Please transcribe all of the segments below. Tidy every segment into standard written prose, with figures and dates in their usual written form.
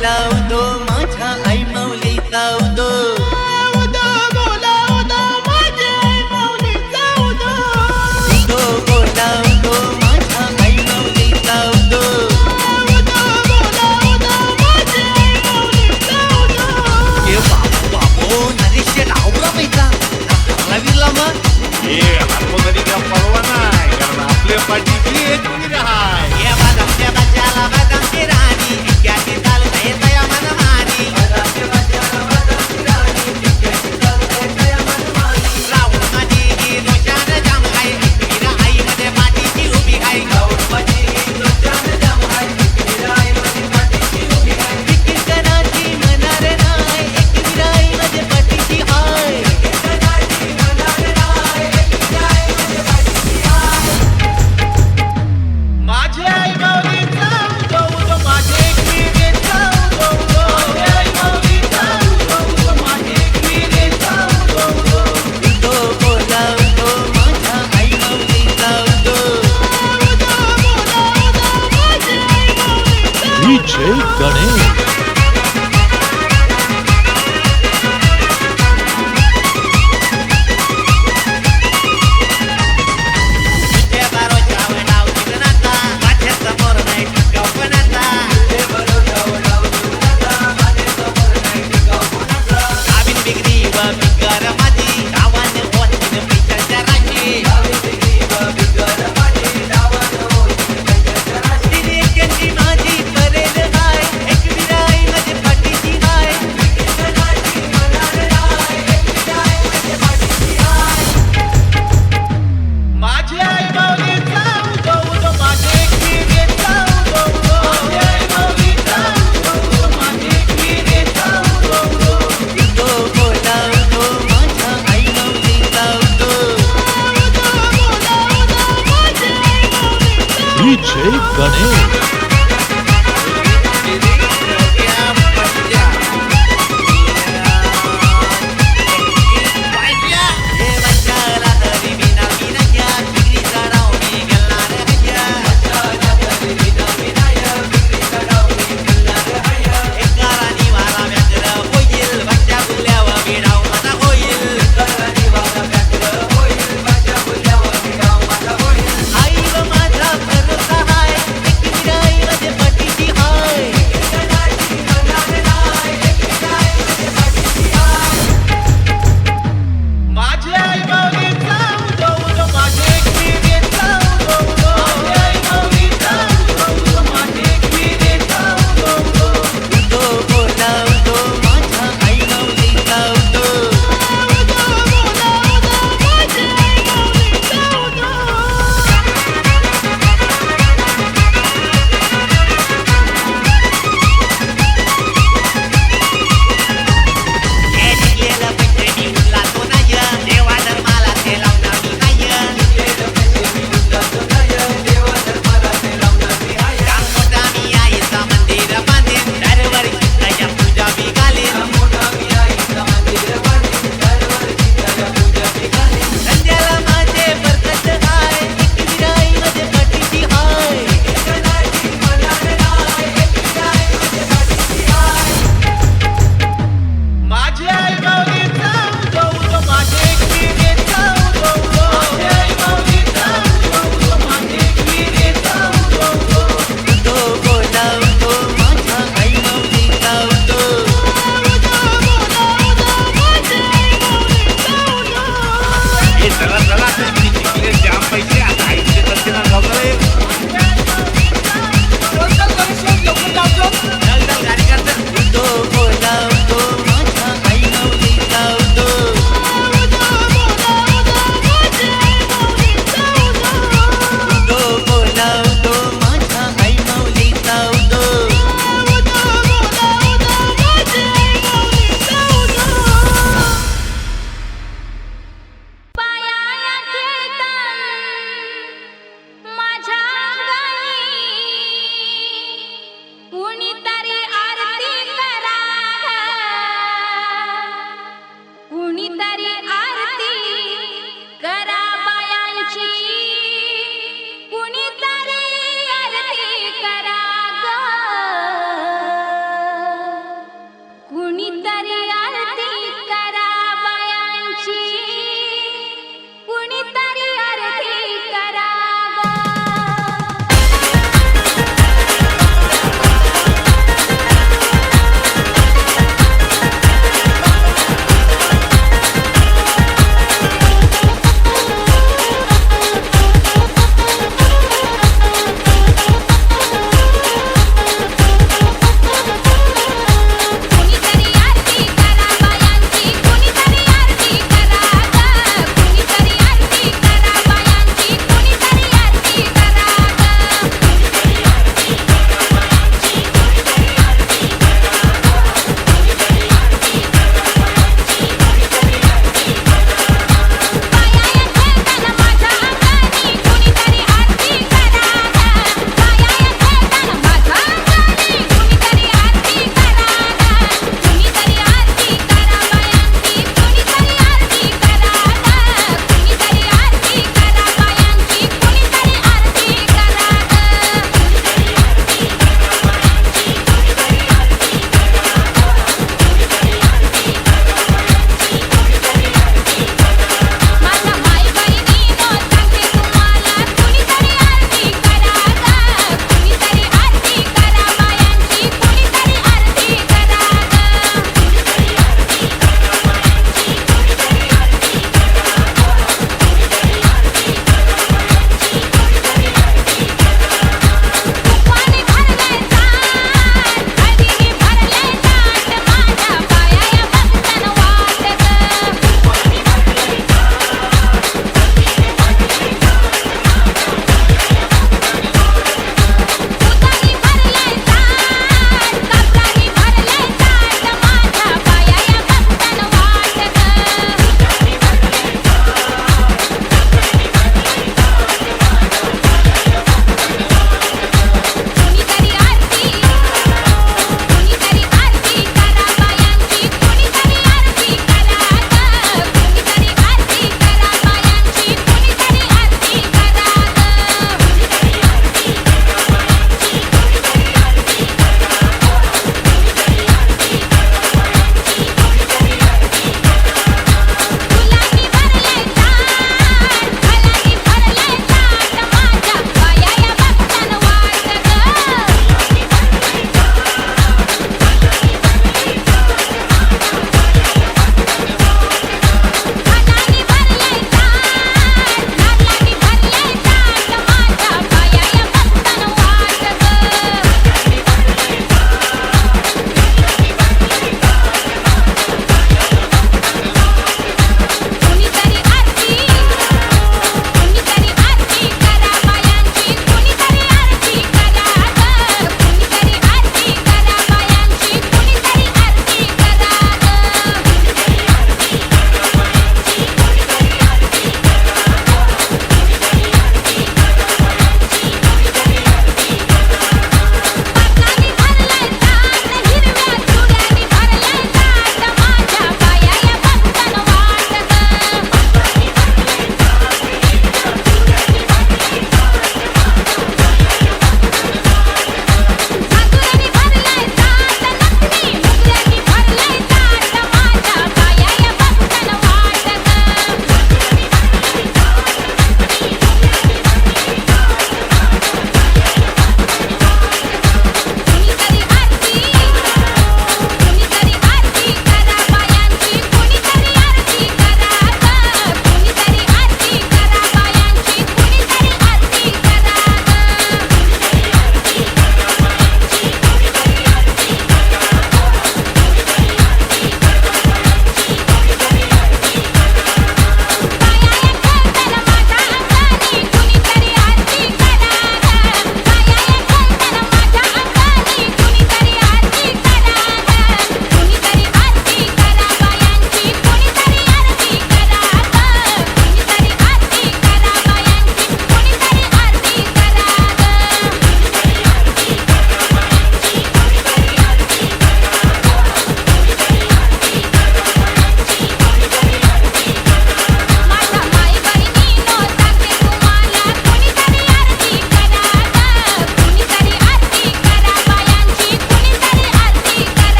बोलावतो माझ्या आई माऊलीचा उदो बोलावतो माझ्या आई माऊलीचा उदो बाबो नरेश डावला पैसा विरला मग हातमोजरी का परवा नाही कारण आपल्या पाठीची एक वीर आहे. ये बदामच्या बच्चाला बदामची राणी इतक्याची चालते तया मनमानी राहुल माझी ही दोषान जाम आहे वीरा आई मध्ये पाठीची उभी आहे विकीकराची मनार नाही एक वीरा आई मध्ये पाठीची हाय माझे आई माऊलीचा उदो माझे वीरेचा उदो माझे आई माऊलीचा उदो माझे वीरेचा उदो बोलावतो माझ्या आई माऊलीचा उदो DJ Ganesh. तुझे भरोशावर डाव जिंकण्याचा माझ्या समोर नाही टिकवण्याचा गावीन बिगडी व बिगर माझी गावाने होतीन पैशाच्या राशी तिने एकटी माझी करेल हाय एक वीरा आई माझी पाठीची हाय माझी आई माऊलीचा उदो माझे वीरेचा उदो माझी आई माऊलीचा उदो माझे वीरेचा उदो बोलावतो माझ्या आई माऊलीचा उदो DJ Ganesh. आई व माझा भरोसा हाय एक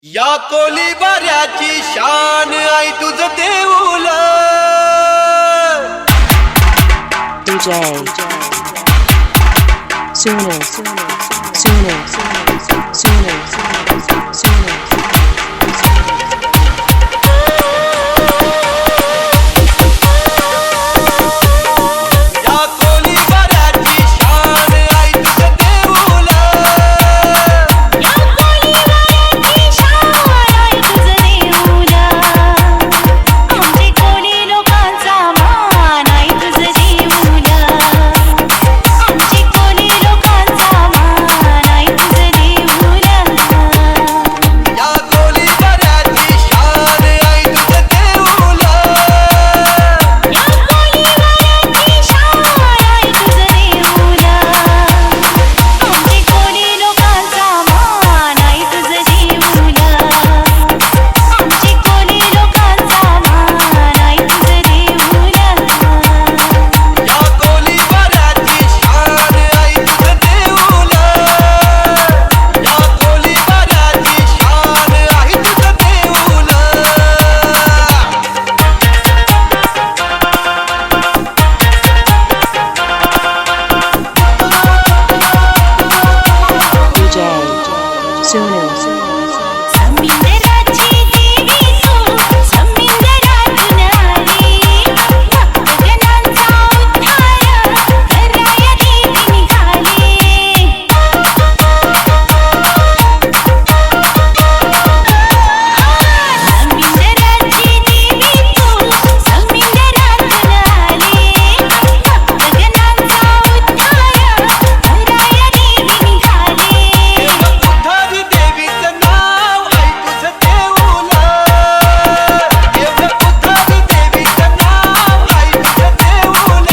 या कोली बऱ्याची शान आई तुझ देऊल DJ Sooner या कोली बऱ्याची शान आई तुझ देऊल या कोली बऱ्याची शान आई तुझ देऊल या कोली बऱ्याची शान आई तुझ देऊल या कोली बऱ्याची शान आई तुझ देऊल DJ Sooner उद्धारी देवीचं नाव आई तुझ देऊल उद्धारी देवीचं नाव आई तुझ देऊल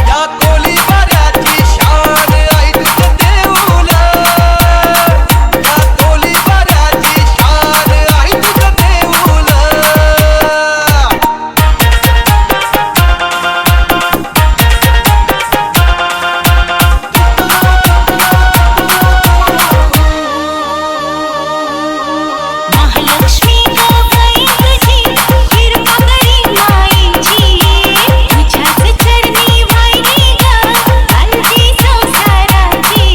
या कोली बऱ्याची शान आई तुझ देऊल या कोली बऱ्याची शान आई तुझ देऊल महालक्ष्मी गई तुझी कृपा करी माईची तुझ्याच चरणी वाहिली ग काळजी संसाराची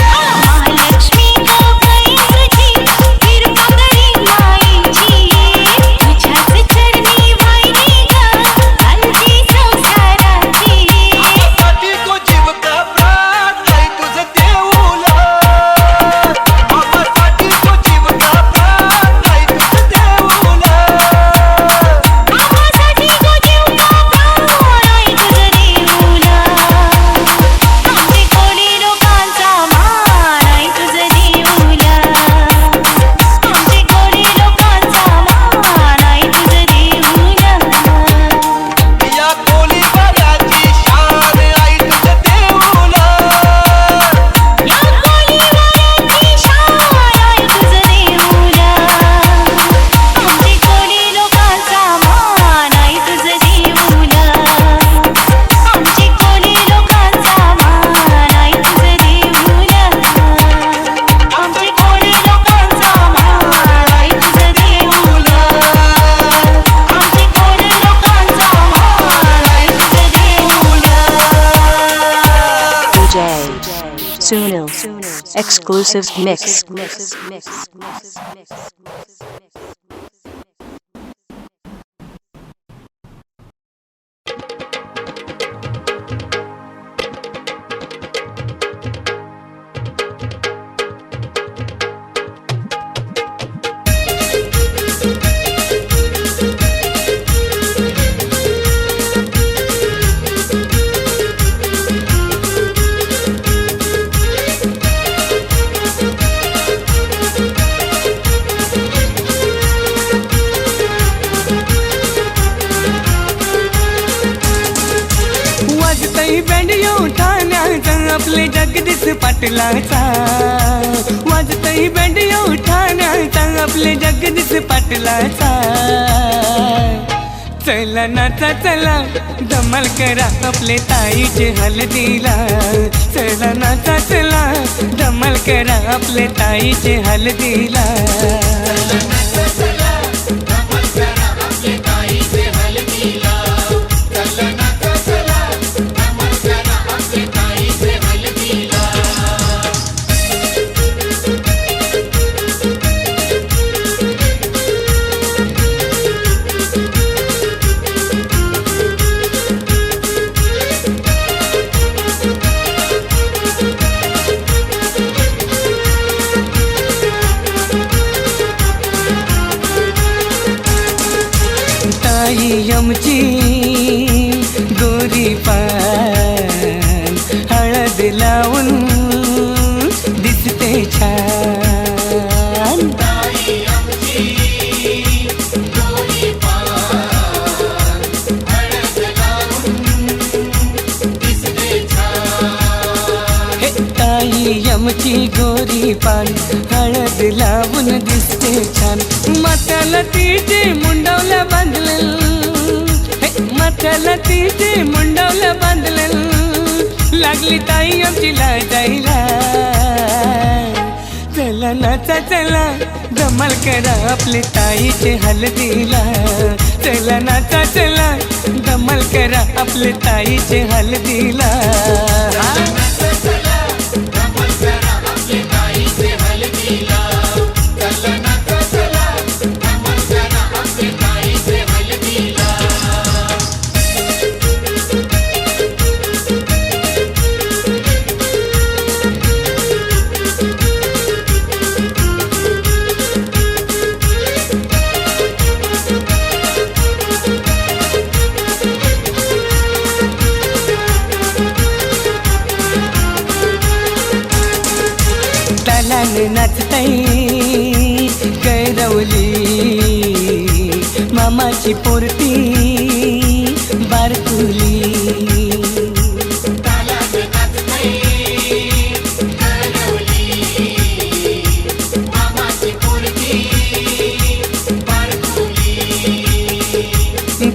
महालक्ष्मी गई तुझी कृपा करी माईची तुझ्याच चरणी वाहिली ग काळजी संसाराची साठी को जीव का प्राण आई तुझ देऊल साठी को जीव का प्राण आई तुझ देऊल आम्हासाठी गो जीव का प्राण आई तुझ देऊल आमचे कोणी लोकांचा मान आई तुझ देऊल आमचे कोणी लोकांचा मान आई तुझ देऊल या कोली बऱ्याची शान आई तुझ देऊल या कोली बऱ्याची शान आई तुझ देऊल आमचे कोणी लोकांचा मान आई तुझ देऊल आमचे कोणी लोकांचा मान आई तुझ देऊल आमचे कोणी लोकांचा मान आई तुझ देऊल आमचे कोणी लोकांचा मान आई तुझ देऊल DJ Sunil Exclusive Mix वाजतही बँड उठाण्याचा आपले जगदीश पाटलाचा वाजतही बँड उठाण्याचा आपले जगदीश पाटलाचा चला नाचा चला धमाल करा आपले ताईचे हळदीला चला नाचा चला धमाल करा आपले ताईचे हळदीला आमची गोरी पान हळद लावून दिसते छान हे ताई आमची गोरी पान हळद लावून दिसते छान माथ्याला तिचे मुंडवल्या बांधलेल माथ्याला तिचे मुंडवल्या बांधलेल लागली ताई आमची लाजायला चला नाचा चला धमाल करा आपले ताईचे हळदीला चला नाचा चला धमाल करा आपले ताईचे हळदीला नाचताई गैरवली मामाची पोरती बारकुली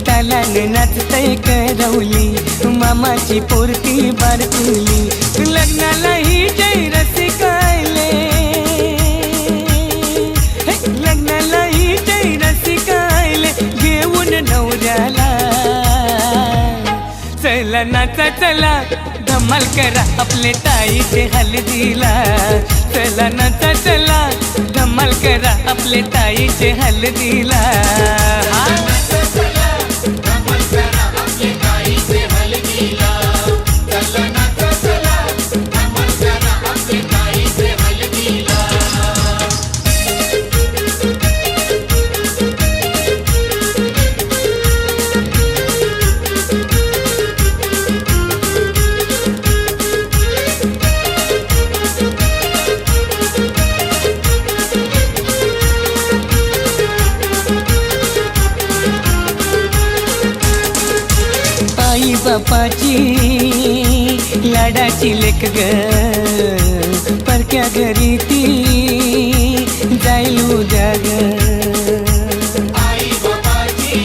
तालाने नाचताई गैरवली मामाची पोरती बारकुली लग्नाला ही जय रसिकायले लग्नाला ही जय रसिकायले घेऊन नवऱ्याला चला नाचा चला धमाल करा आपले ताईचे हळदीला चला नाचा चला धमाल करा आपले ताईचे हळदीला आई बापाची लाडाची लेक ग परक्या घरी ती जाईल उद्या ग आई बापाची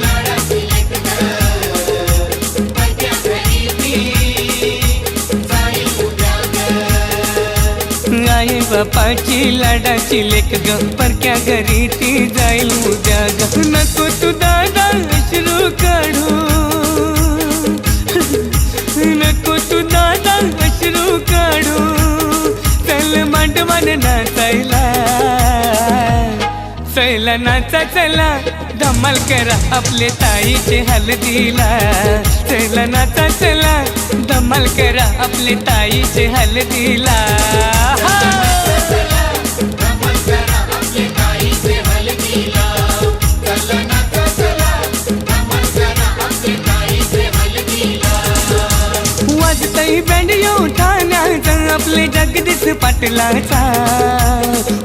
लाडाची लेक ग परक्या घरी ती जाईल उद्या ग आई बापाची लाडाची लेक ग परक्या घरी ती जाईल उद्या ग नको तू दादा अश्रू काढू नको तू दादा अश्रू काढू चल मांडवान नाचायला चला नाचा चला धमाल करा आपले ताईचे हळदीला चला नाचा चला धमाल करा आपले ताईचे हळदीला वाजतही बँड उठाण्याचा आपले जगदीश पाटलाचा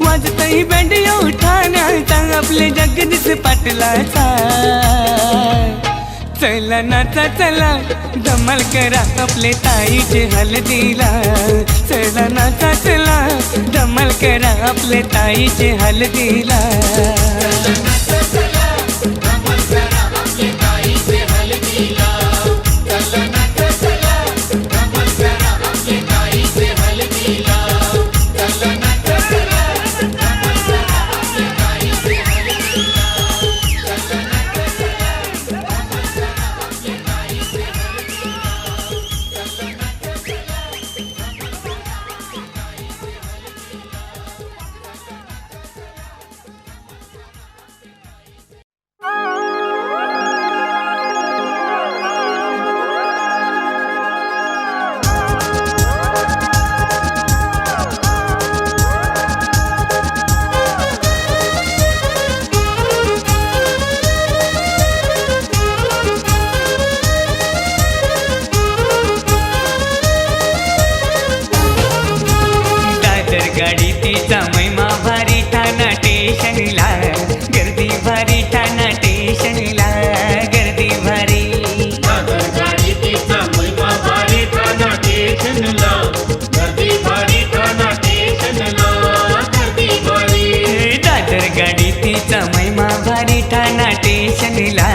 वाजतही बँड उठाण्याचा आपले जगदीश पाटलाचा चला नाचा चला धमाल करा आपले ताईचे हळदीला चला नाचा चला धमाल करा आपले ताईचे हळदीला गाडी तिचा महिमा भारी ठाणा स्टेशनला गर्दी भारी ठाणा स्टेशनला गर्दी भारी गाडी तिचा महिमा भारी ठाणा स्टेशनला गर्दी भारी ठाणा स्टेशनला गर्दी भारी दादर गाडी तिचा महिमा भारी ठाणा स्टेशनला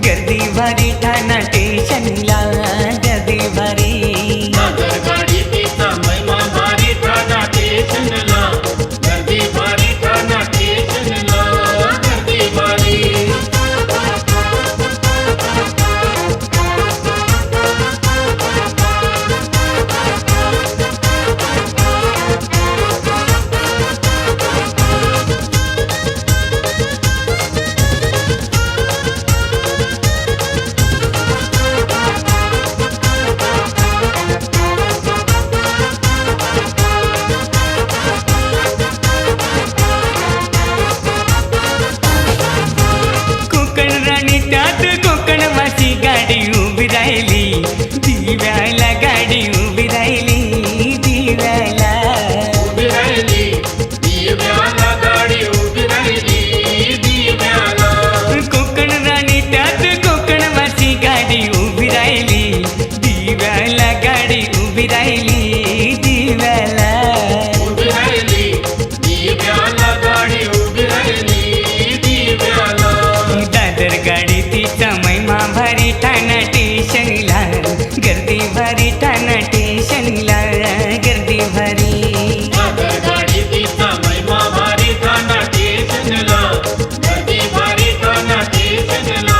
गर्दी भारी ठाणा स्टेशनला गर्दी भारी गाडी तिचा महिमा भारी ठाणा स्टेशनला गर्दी भारी ठाणा स्टेशनला गर्दी भारी कोकण राणी त्यात कोकणवासी गाडी उभी राहिली दिव्याला गाडी उभी राहिली दिव्याला उभी राहिली दिव्याला गाडी उभी राहिली दिव्याला कोकण राणी त्यात कोकणवासी गाडी उभी राहिली दिव्याला गाडी उभी राहिली दिव्याला उभी राहिली दिव्याला गाडी उभी राहिली दिव्याला दादर गाडी तिचा महिमा भारी ठाणा स्टेशनला गर्दी भारी ठाणा स्टेशनला गर्दी भारी गाडी तिचा महिमा भारी ठाणा स्टेशनला गर्दी भारी ठाणा स्टेशनला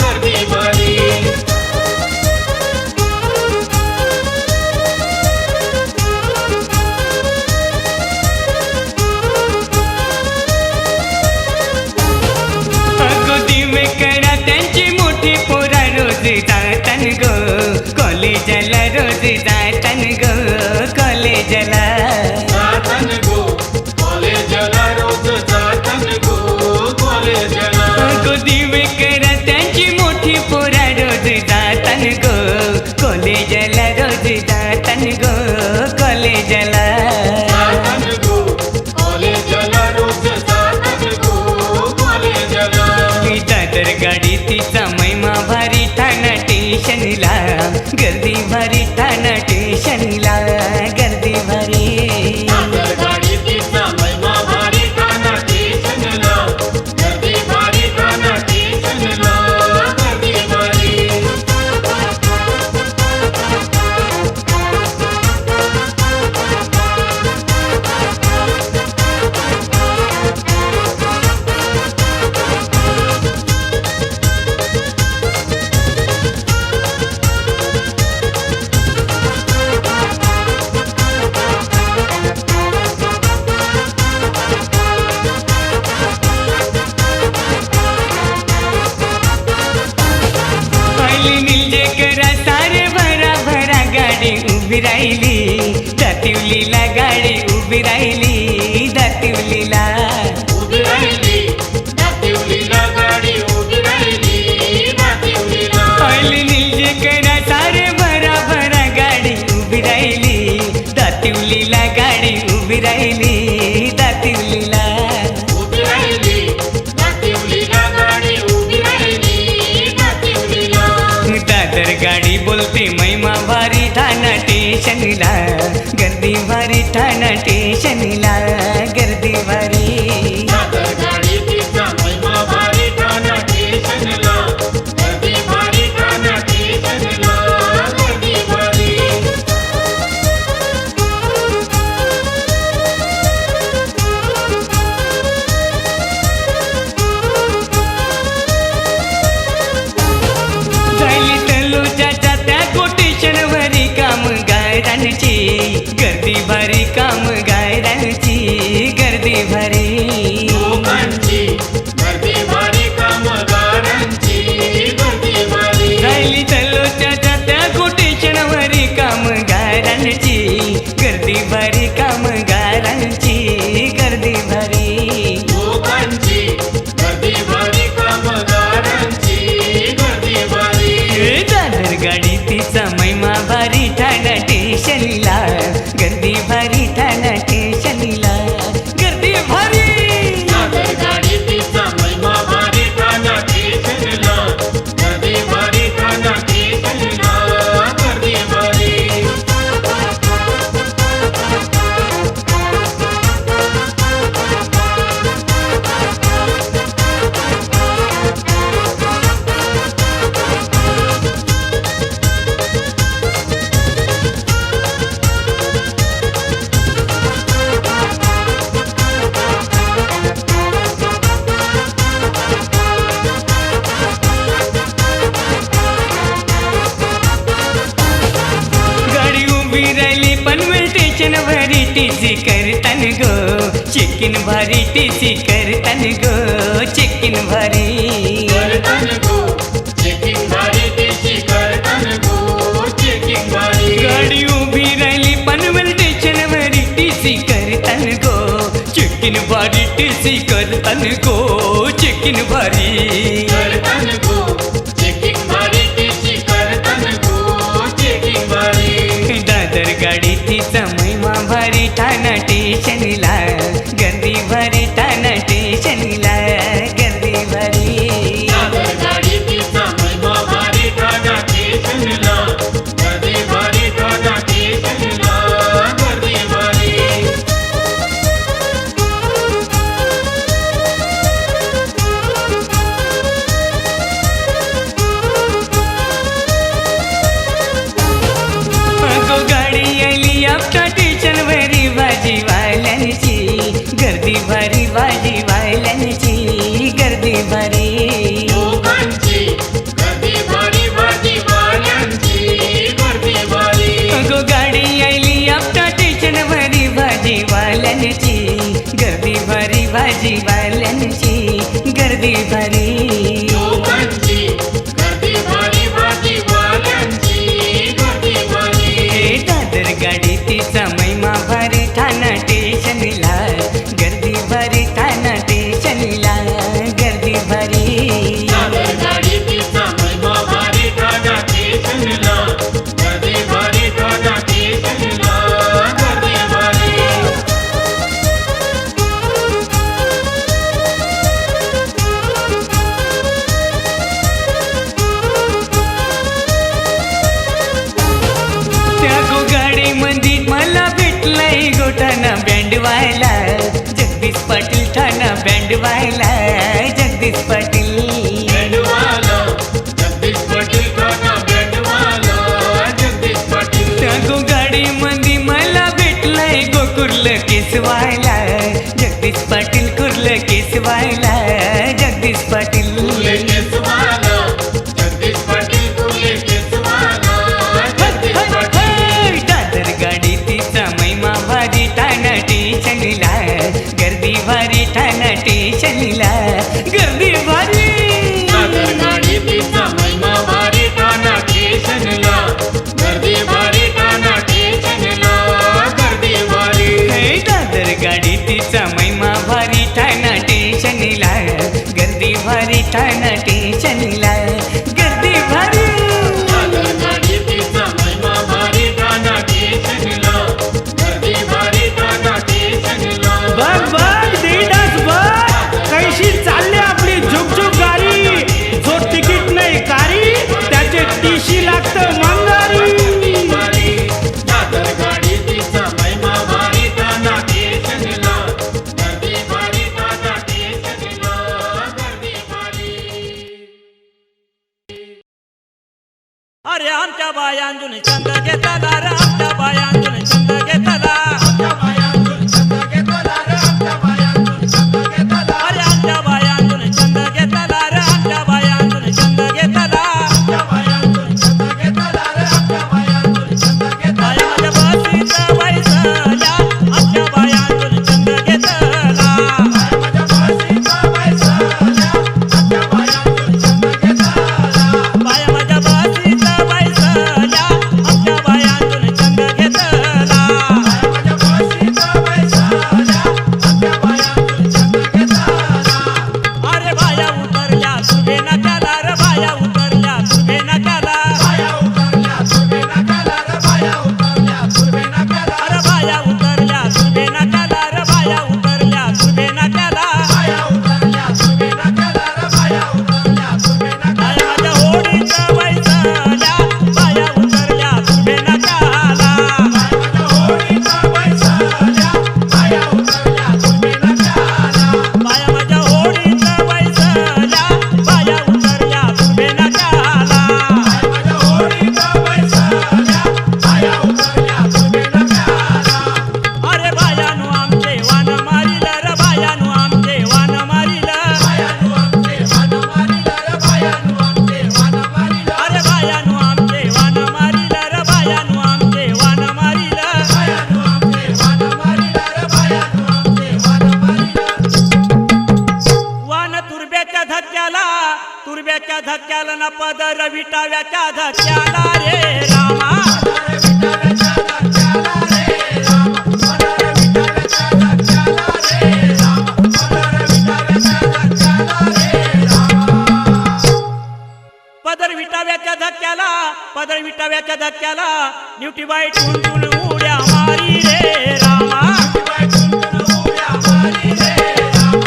गर्दी भारी अगो दिवे करा त्यांची मोठी पोरा रोज जातान ग कॉलेजला रोज जातान ग कॉलेजला जातन गो कॉलेजला रोज जातन गो कॉलेजला अगो दिवे करा त्यांची मोठी पोरा रोज जातान ग कॉलेजला रोज जातान ग कॉलेजला जातन गो कॉलेजला रोज जातन गो कॉलेजला दादर गाडी तिचा महिमा भारी ठाणा स्टेशनला गर्दी भारी ठाणा स्टेशनला गर्दी भारी गाडी तिचा महिमा भारी ठाणा स्टेशनला गर्दी भारी ठाणा स्टेशनला गर्दी भारी पहिली निलजे करा सारे भरा भरा गाडी उभी राहिली दातिवलीला गाडी उभी राहिली दातिवलीला उभी राहिली दातिवलीला गाडी उभी राहिली दातिवलीला पहिली निलजे करा सारे भरा भरा गाडी उभी राहिली दातिवलीला गाडी उभी राहिली दातिवलीला उभी राहिली दातिवलीला गाडी उभी राहिली दातिवलीला होते महिमा भारी ठाणा स्टेशनला गर्दी भारी ठाणा स्टेशनला गर्दी भारी झाली तलूच्या त्या कोटेशनवरी कामगारांची गर्दी भारी कामगारांची गर्दी भारी झाली तलूच्या त्या कोटेशनवरी कामगारांची गर्दी भारी कामगारांची गर्दी भारी दादर गाडी तिचा महिमा भारी ठाणा स्टेशनला गर्दी भारी ठाणा स्टेशनला गर्दी भारी गाडी उभी राहिली पनवेल स्टेशन भरी टीसी करतान गो चेकिन भारी टीसी करतान गो चेकिन भारी गाडी उभी राहिली पनवेल स्टेशन भरी टीसी करतान गो चेकिन भारी टीसी करतान गो चेकिन भारी दादर गाडी तिचा महिमा भारी ठाणा स्टेशनला गर्दी भारी ठाणा स्टेशनला गर्दी भारी अगो गाडी आली आपटा स्टेशन भरी भाजीवाल्यांची गर्दी भारी भाजीवाल्यांची गर्दी भारी अगो गाडी आली आपटा स्टेशन भरी भाजीवाल्यांची गर्दी भारी भाजीवाल्यांची गर्दी भारी दादर गाडी तिचा महिमा भारी ठाणा स्टेशनला गर्दी भारी ठाणा स्टेशनला गर्दी भारी त्या गो गाडी मध्ये मला भेटलाय गोठाणा बँड व्हायला जगदीश पाटील ठाणा बँड व्हायला जगदीश पाटील त्या गो गाडी मध्ये मला भेटलाय गोकुर्ल केसवायला जगदीश पाटील कुर्ल केसवायला जगदीश पाटील दादर गाडी तिचा महिमा भारी ठाणा स्टेशनला गर्दी भारी ठाणा स्टेशनला गर्दी भारी दादर गाडी तिचा महिमा भारी ठाणा स्टेशनला गर्दी भारी ठाणा स्टेशनला गर्दी भारी टीशी लागतं मंगारी अरे आमच्या बायांजून छंद घेतला रे आमच्या बायांजून छंद घेतला आमच्या बायांतून छंद घेतला रे आमच्या बायांतून छंद घेतला अरे आमच्या बायांजून छंद घेतला रे आमच्या बायांजून छंद घेतला आमच्या बायांतून छंद घेतला रे आमच्या बायांतून छंद घेतला बाया माझ्या बसीत बैसल्या आमच्या बायांजून छंद घेतला माझ्या बसीचा बैसल्या आमच्या बायांतून छंद घेतला बाया माझ्या बसीत बैसल्या आमच्या बायांजून छंद घेतला माझ्या बसीचा बैसल्या आमच्या बायांतून छंद घेतला अरे बाया उतरल्या तुझे नकाला रे बाया उतरल्या तुझे नकाला बाया उतरल्या तुझे नकाला रे बाया उतरल्या तुझे नकाला अरे बाया उतरल्या तुझे नकाला रे बाया उतरल्या तुझे नकाला बाया उतरल्या तुझे नकाला रे बाया उतरल्या तुझे नकाला बाया माझ्या होडीत बैसल्या बाया उतरल्या तुझे नकाला माझ्या होडीचा बैसल्या बाया उतरल्या तुझे नकाला बाया माझ्या होडीत बैसल्या बाया उतरल्या तुझे नकाला माझ्या होडीचा बैसल्या बाया उतरल्या तुझे नकाला अरे बायानो आमचे वान मारिल रे बायानो आमचे वान मारिल बायानु आमचे वान मारिल रे बायानु आमचे वान मारिल अरे बायानो आमचे वान मारिल रे बायानो आमचे वान मारिल बायानु आमचे वान मारिल रे बायानु आमचे वान मारिल वान तुरब्याच्या धक्क्याला ना पदर विटाव्याच्या धक्क्याला रे रामा रे विठाव्याच्या धक्क्याला रे राम पदर विठाव्याच्या धक्क्याला रे राम पदर विठाव्याच्या धक्क्याला रे राम पदर विटाव्याच्या धक्क्याला न्यूटीबाई टुनटुन उड्या मारी रे रामा बाय टुनटुन उड्या मारी रे राम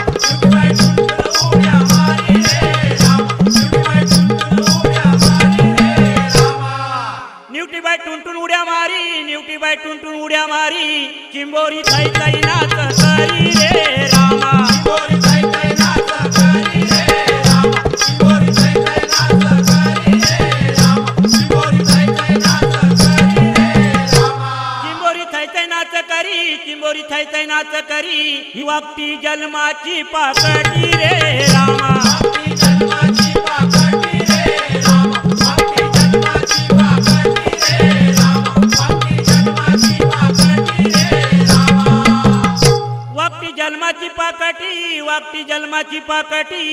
बाय टुनटुन उड्या मारी रे राम बाय टुनटुन उड्या मारी रे राम न्यूटीबाई टुनटुन उड्या मारी चिंबोरी थै थै नाच करी रे रामा चिंबोरी थै थै नाच करी रे राम चिंबोरी थै थै नाच करी रे राम चिंबोरी थै थै नाच करी रे राम चिंबोरी थै थै नाच करी चिंबोरी थै थै नाच करी ही वागती जन्माची पाकटी रे रामा भक्ती जन्माची पाकटी रे राम भक्ती जन्माची पाकटी रे राम भक्ती जन्माची पाकटी रे राम वागती जन्माची पाकटी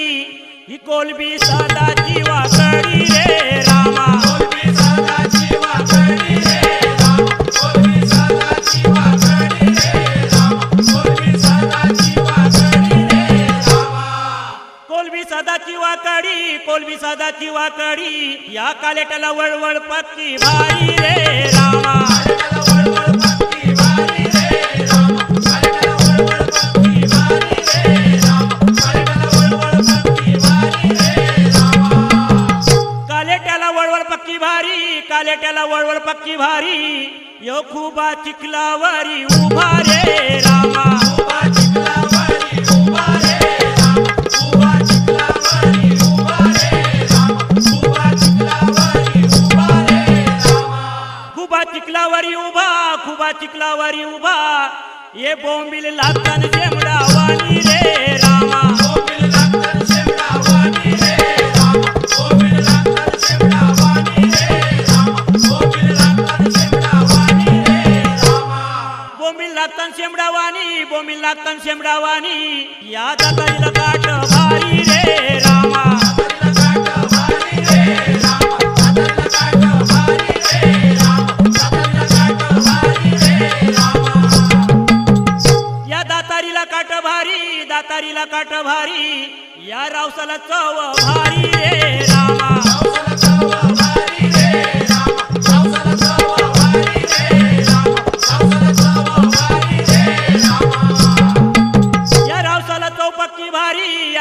ही कोलबी सादाची वाकडी रे रामा कोलबी सादाची वाकडी रे राम कोलबी सादाची वाकडी रे राम कोलबी सादाची वाकडी रे राम कोलबी सादाची वाकडी या कालेट्याला वळवळ पक्की भारी रे रामा कालेटाला वळवळ पक्की भारी रे राम कालेटाला वळवळ पक्की भारी रे राम कालेटाला वळवळ पक्की भारी रे राम कालेट्याला वळवळ पक्की भारी यो खूबा चिखलावरी उभा रे रामा उभा चिखलावरी उभा रे राम उभा चिखलावरी उभा रे राम उभा चिखलावरी उभा रे राम खूबा चिखलावरी उभा ये बोंबिल लागतान शेमडा वाणी रे रामा गोविल लागतन शेमडा वाणी रे राम गोविल लागतन शेमडा वाणी रे राम गोविल लागतन शेमडा वाणी रे राम बोंबिल लागतान शेमडा वाणी या दातारीला काट भारी रे रामा आदरला काट भारी रे राम आदरला काट भारी रे राम आदरला काट भारी रे राम या दातारीला काट भारी या रावसाला चव भारी रे रामा रावसाला चव भारी रे राम रावसाला चव भारी रे राम रावसाला चव भारी रे राम या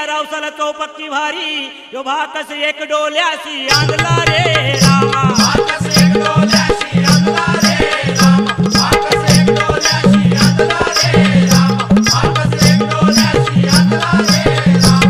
रावसाला चौपक्की भारी यो भाकस एक डोल्याशी आणला रे रामा भाकस एक डोल्याशी आणला रे राम भाकस एक डोल्याशी आणला रे राम भाकस एक डोल्याशी आणला रे राम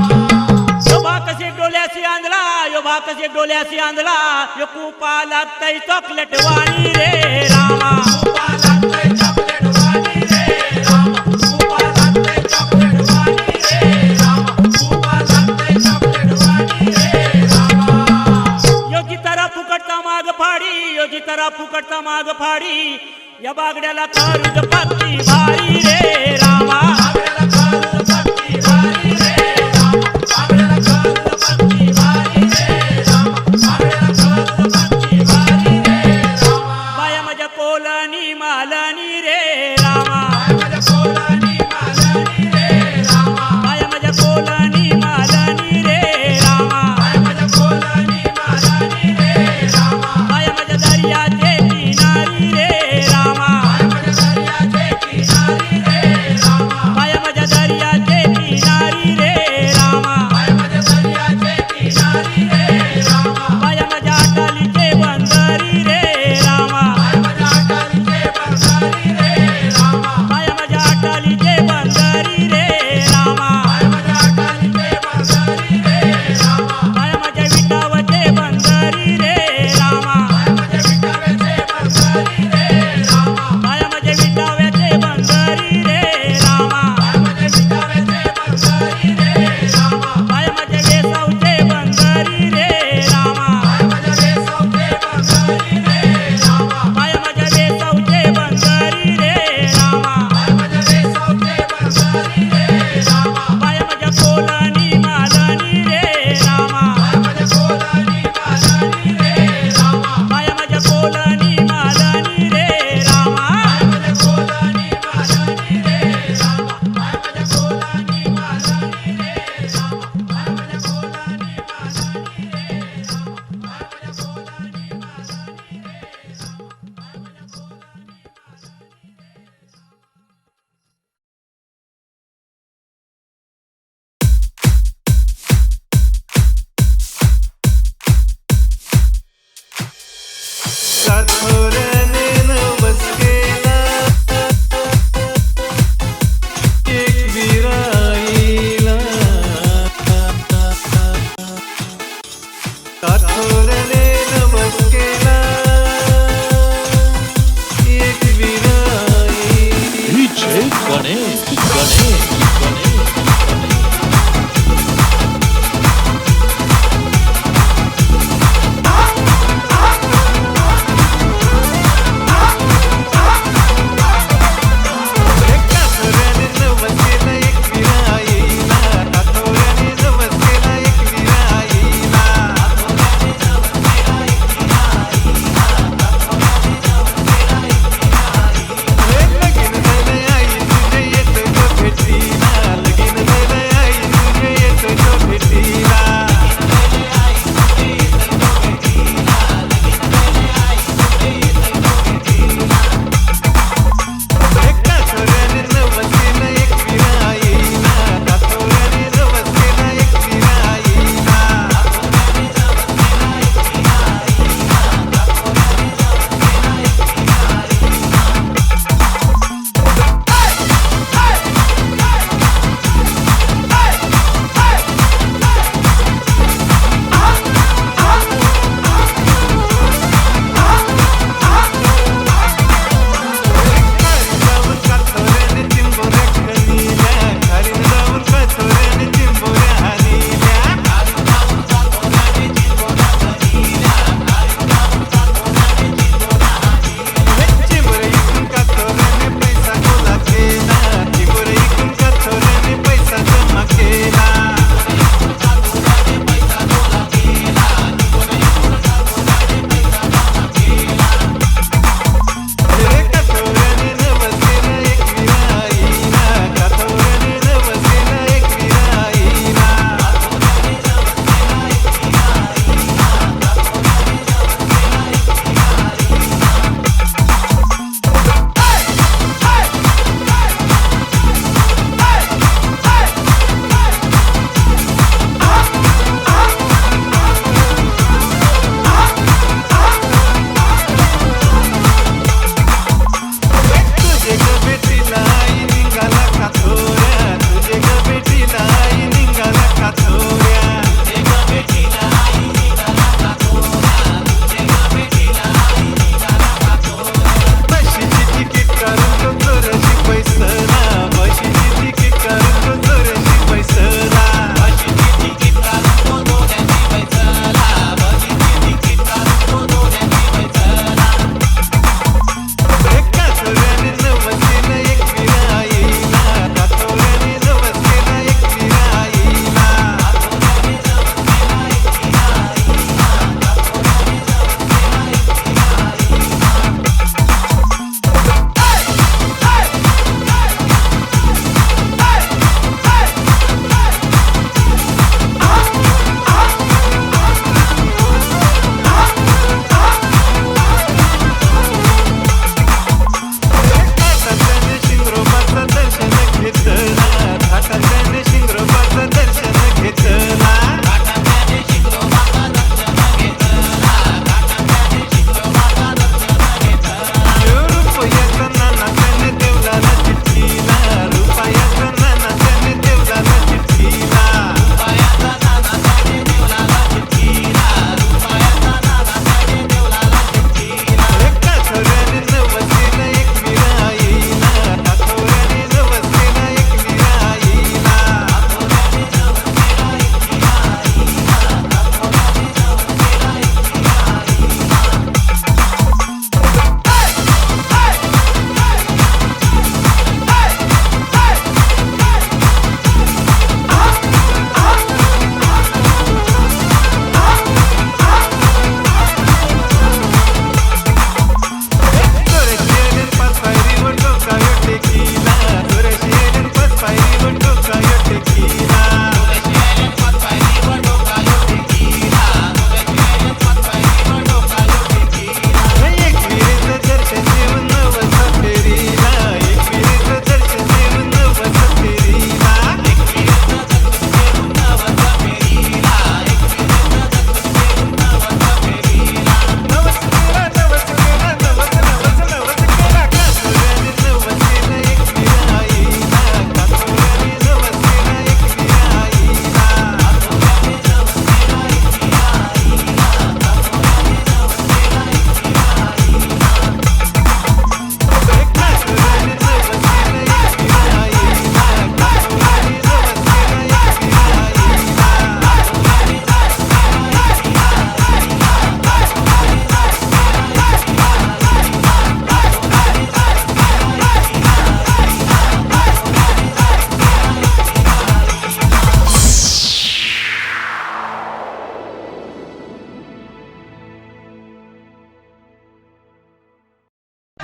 यो भाकस एक डोल्याशी आणला यो भाकस एक डोल्यासी आणला यो कुपा लागतय चॉकलेट वाणी रे रामा कुपा लागतंय चॉकलेट वाणी रे रामा कुपा लागतंय चॉकलेट वाणी रे रामा कुपा लागतंय चॉकलेट वाणी रे रामा योगी तरा फुकटचा माग फाडी योगी तरा फुकटचा माग फाडी या बागड्याला खरुज पत्ती भारी रे रामा बागड्याला खरुज पत्ती भारी रे रामा बागड्याला खरुज पत्ती भारी रे रामा बागड्याला खरुज पत्ती भारी रे रामा बाया माझ्या कोलनी मालनी रे रामा माझ्या कोलानी मालनी रे रामा बाया माझ्या कोलनी मालनी रे रामा माझ्या कोलानी मालनी रे रामा बाया माझ्या दर्याचे किनारी रे रामा माझ्या दर्याचे किनारी रे रामा बाया माझ्या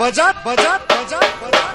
बजा बजा बजा बजा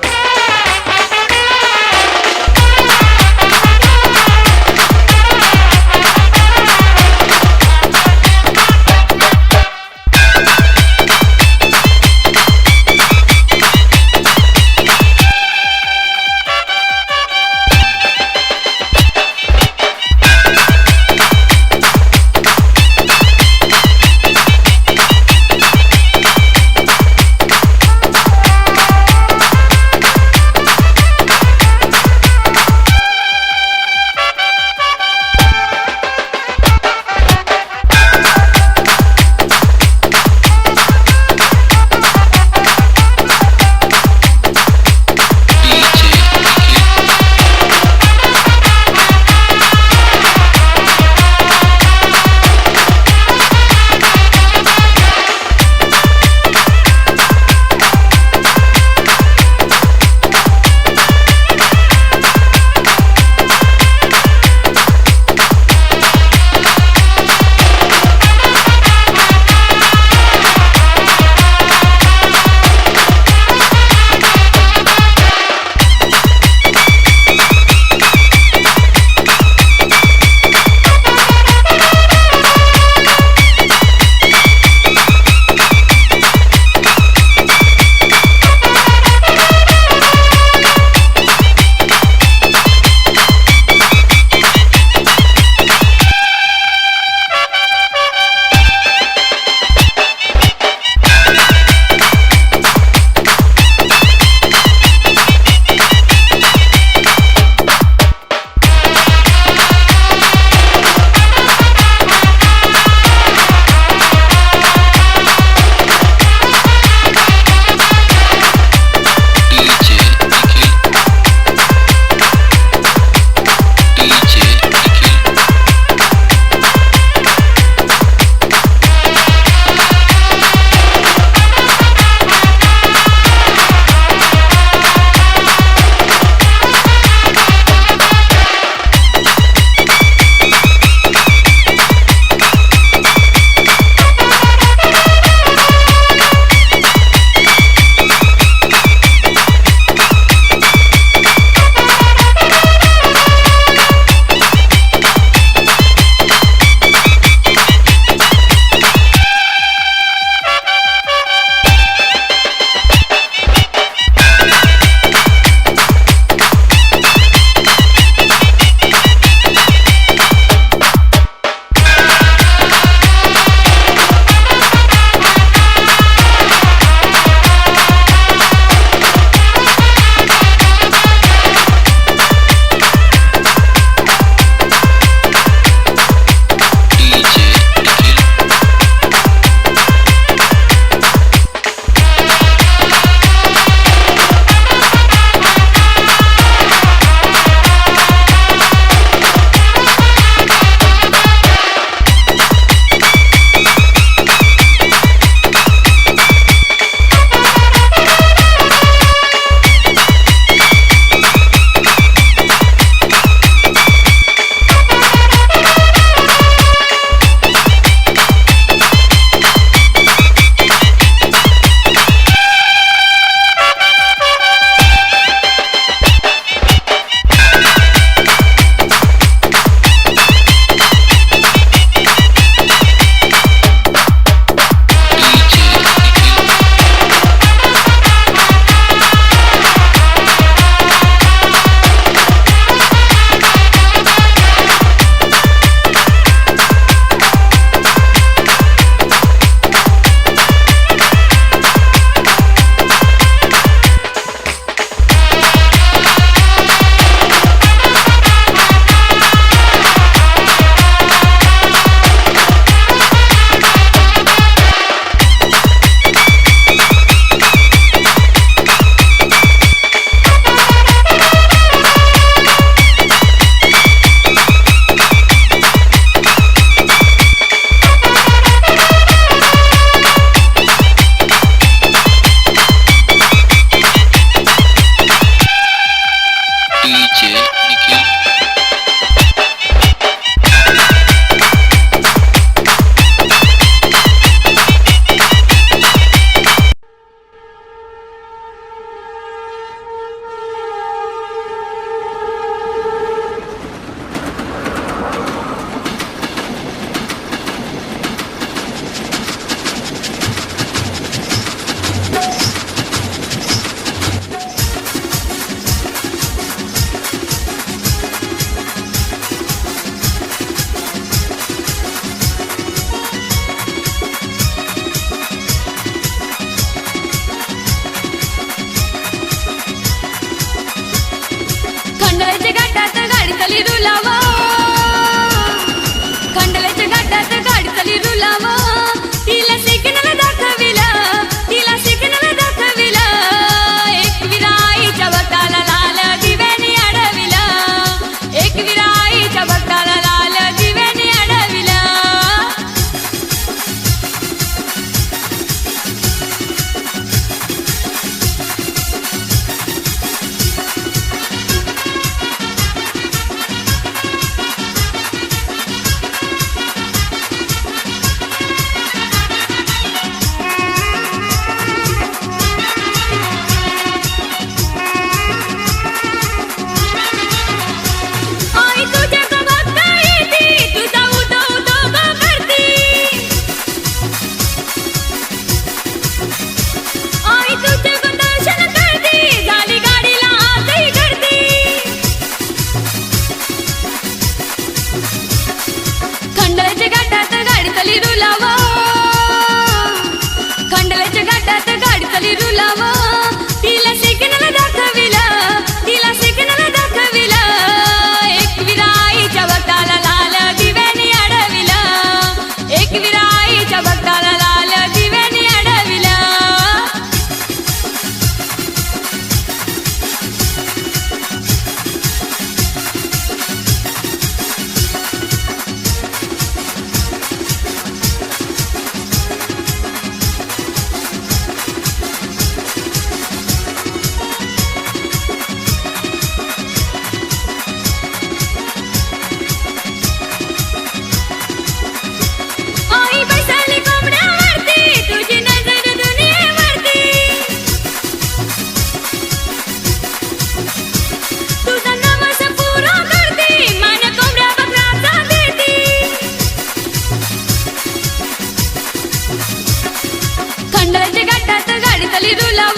गाडीतली रुलाव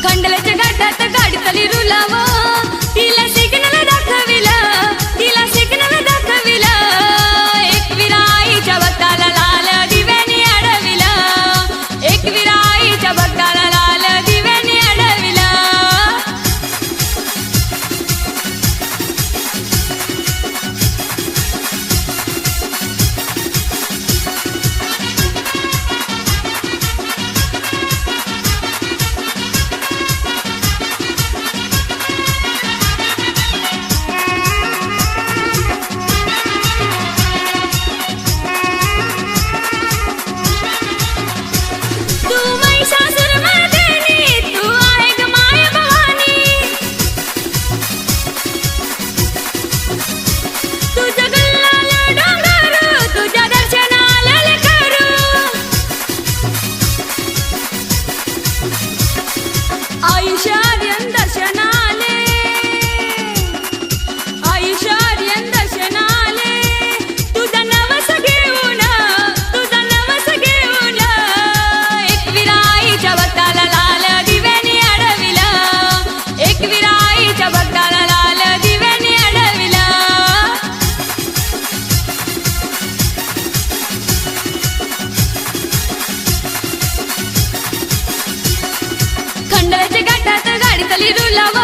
खंडल्याच्या घाटात गाडीतली रुलाव तिला सिग्नल दाखविला तिला सिग्नल दाखविला एक विराईच्या भक्ताला लाल दिव्याने अडविला एक विराईच्या भक्ताला लाल दिव्याने अडविला तू महिषासुर मर्दिनी तू आहे ग माय भवानी तुझं गुलाल डोंगर तुझ्या दर्शनाला करू आयुष्यार्यन दर्शनाले आयुष्यार्यन दर्शनाले तुझा नवस घेऊन एक विराईच्या भक्ताला लाल दिव्याने अडविला एक विराईच्या भक्ताला लाल दिव्याने अडविला खंडल्याच्या घाटात गाडीतली रुलाव